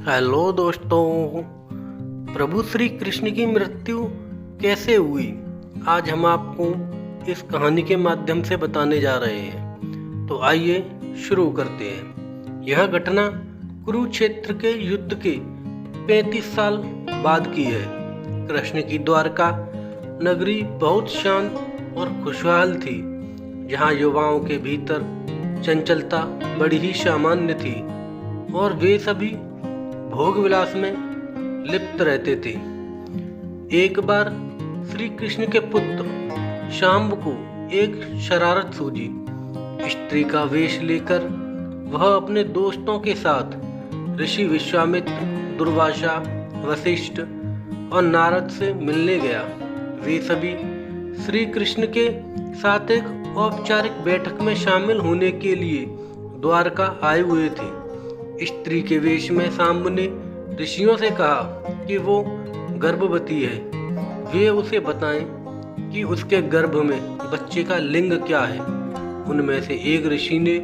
Hello दोस्तों। प्रभु श्री कृष्ण की मृत्यु कैसे हुई, आज हम आपको इस कहानी के माध्यम से बताने जा रहे हैं। तो आइए शुरू करते हैं। यह घटना कुरुक्षेत्र के युद्ध के 35 साल बाद की है। कृष्ण की द्वारका नगरी बहुत शांत और खुशहाल थी, जहाँ युवाओं के भीतर चंचलता बड़ी ही सामान्य थी और वे सभी भोग विलास में लिप्त रहते थे। एक बार श्री कृष्ण के पुत्र शाम्ब को एक शरारत सूझी। स्त्री का वेश लेकर वह अपने दोस्तों के साथ ऋषि विश्वामित्र, दुर्वासा, वशिष्ठ और नारद से मिलने गया। वे सभी श्री कृष्ण के साथ एक औपचारिक बैठक में शामिल होने के लिए द्वारका आए हुए थे। स्त्री के वेश में शाम्ब ने ऋषियों से कहा कि वो गर्भवती है, वे उसे बताएं कि उसके गर्भ में बच्चे का लिंग क्या है। उनमें से एक ऋषि ने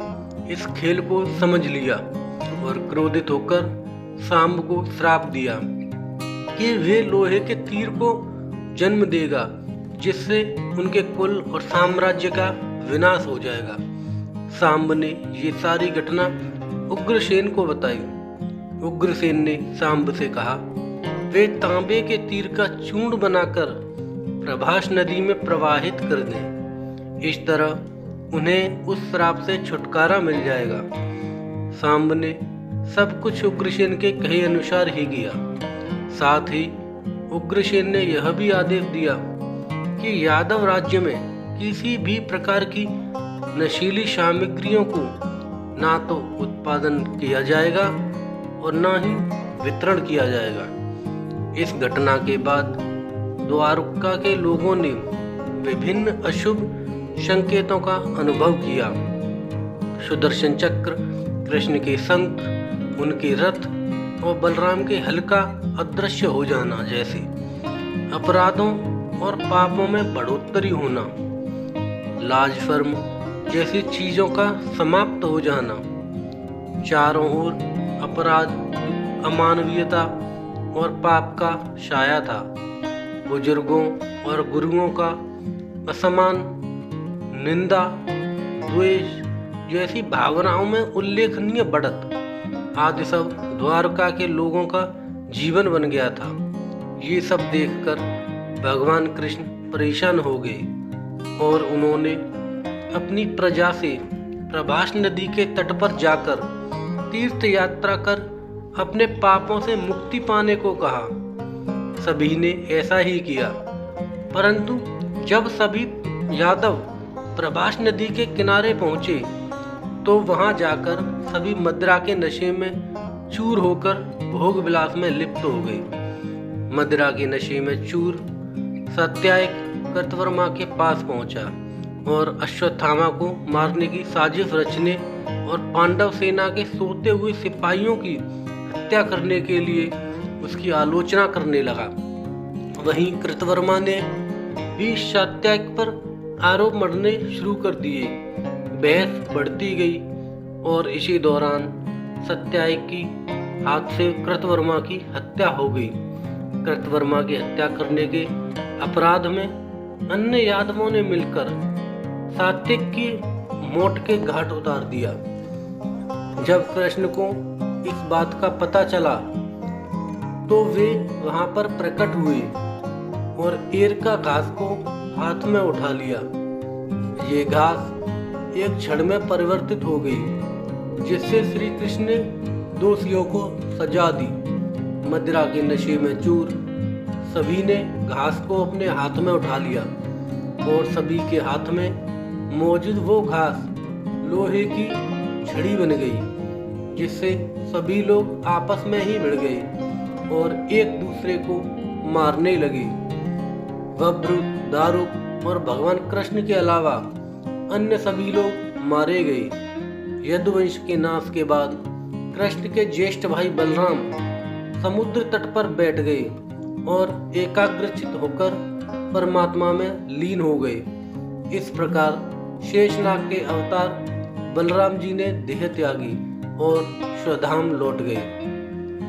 इस खेल को समझ लिया और क्रोधित होकर शाम्ब को श्राप दिया कि वे लोहे के तीर को जन्म देगा, जिससे उनके कुल और साम्राज्य का विनाश हो जाएगा। शाम्ब ने ये सारी घटना उग्रसेन को बताई। उग्रसेन ने शाम्ब से कहा, वे तांबे के तीर का चूर्ण बनाकर प्रभास नदी में प्रवाहित कर दें। इस तरह उन्हें उस श्राप से छुटकारा मिल जाएगा। शाम्ब ने सब कुछ उग्रसेन के कहे अनुसार ही किया। साथ ही उग्रसेन ने यह भी आदेश दिया कि यादव राज्य में किसी भी प्रकार की नशीली सामग्रियों को ना तो उत्पादन किया जाएगा और ना ही वितरण किया जाएगा। इस घटना के बाद द्वारका के लोगों ने विभिन्न अशुभ संकेतों का अनुभव किया। सुदर्शन चक्र, कृष्ण के शंख, उनके रथ और बलराम के हल्का अदृश्य हो जाना जैसे अपराधों और पापों में बढ़ोतरी होना, लाज शर्म जैसी चीजों का समाप्त हो जाना, चारों ओर अपराध, अमानवीयता और पाप का छाया था। बुजुर्गों और गुरुओं का असमान, निंदा, द्वेष जैसी भावनाओं में उल्लेखनीय बढ़त आदि सब द्वारका के लोगों का जीवन बन गया था। ये सब देखकर भगवान कृष्ण परेशान हो गए और उन्होंने अपनी प्रजा से प्रभास नदी के तट पर जाकर तीर्थ यात्रा कर अपने पापों से मुक्ति पाने को कहा। सभी ने ऐसा ही किया, परंतु जब सभी यादव प्रभास नदी के किनारे पहुंचे तो वहां जाकर सभी मदिरा के नशे में चूर होकर भोग विलास में लिप्त हो गए। मदिरा के नशे में चूर सत्यायक कृतवर्मा के पास पहुंचा और अश्वत्थामा को मारने की साजिश रचने और पांडव सेना के सोते हुए सिपाहियों की हत्या करने के लिए उसकी आलोचना करने लगा। वहीं कृतवर्मा ने भी सत्यायक पर आरोप मढ़ने शुरू कर दिए। बहस बढ़ती गई और इसी दौरान सत्यायक की हाथ से कृतवर्मा की हत्या हो गई। कृतवर्मा की हत्या करने के अपराध में अन्य यादवों ने मिलकर सात्विक की मौत के घाट उतार दिया। जब कृष्ण को इस बात का पता चला तो वे वहां पर प्रकट हुए और एर का घास को हाथ में उठा लिया। ये घास एक क्षण में परिवर्तित हो गई, जिससे श्री कृष्ण ने दोषियों को सजा दी। मदिरा के नशे में चूर सभी ने घास को अपने हाथ में उठा लिया और सभी के हाथ में मौजूद वो घास लोहे की छड़ी बन गई, जिससे सभी लोग आपस में ही भिड़ गए और एक दूसरे को मारने लगे। वज्र, दारुक और भगवान कृष्ण के अलावा अन्य सभी लोग मारे गए। यदुवंश के नाश के बाद कृष्ण के ज्येष्ठ भाई बलराम समुद्र तट पर बैठ गए और एकाग्रचित होकर परमात्मा में लीन हो गए। इस प्रकार शेषनाग के अवतार बलराम जी ने देह त्यागी और स्वधाम लौट गए।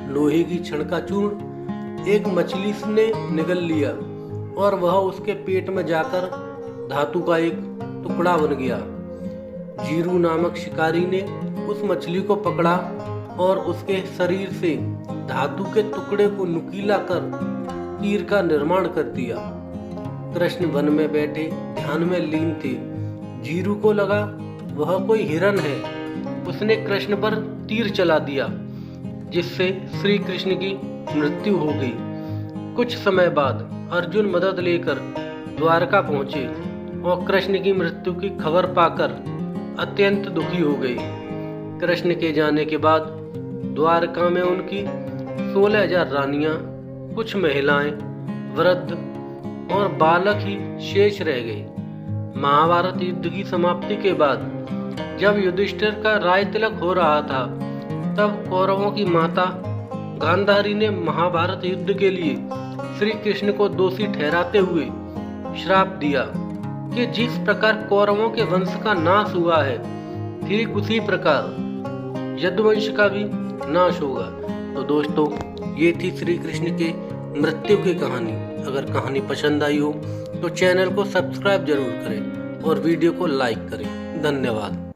लोहे की छड़ का चूर्ण एक मछली ने निगल लिया और वह उसके पेट में जाकर धातु का एक टुकड़ा बन गया। जीरू नामक शिकारी ने उस मछली को पकड़ा और उसके शरीर से धातु के टुकड़े को नुकीला कर तीर का निर्माण कर दिया। कृष्ण वन में बैठे ध्यान में लीन थे। जीरू को लगा वह कोई हिरन है। उसने कृष्ण पर तीर चला दिया, जिससे श्री कृष्ण की मृत्यु हो गई। कुछ समय बाद अर्जुन मदद लेकर द्वारका पहुंचे और कृष्ण की मृत्यु की खबर पाकर अत्यंत दुखी हो गए। कृष्ण के जाने के बाद द्वारका में उनकी 16,000 रानियां, कुछ महिलाएं, वृद्ध और बालक ही शेष रह गए। महाभारत युद्ध की समाप्ति के बाद जब युधिष्ठिर का राय तिलक हो रहा था, तब कौरवों की माता गांधारी ने महाभारत युद्ध के लिए श्री कृष्ण को दोषी ठहराते हुए श्राप दिया कि जिस प्रकार कौरवों के वंश का नाश हुआ है, ठीक उसी प्रकार यदुवंश का भी नाश होगा। तो दोस्तों, ये थी श्री कृष्ण के मृत्यु की कहानी। अगर कहानी पसंद आई हो तो चैनल को सब्सक्राइब जरूर करें और वीडियो को लाइक करें। धन्यवाद।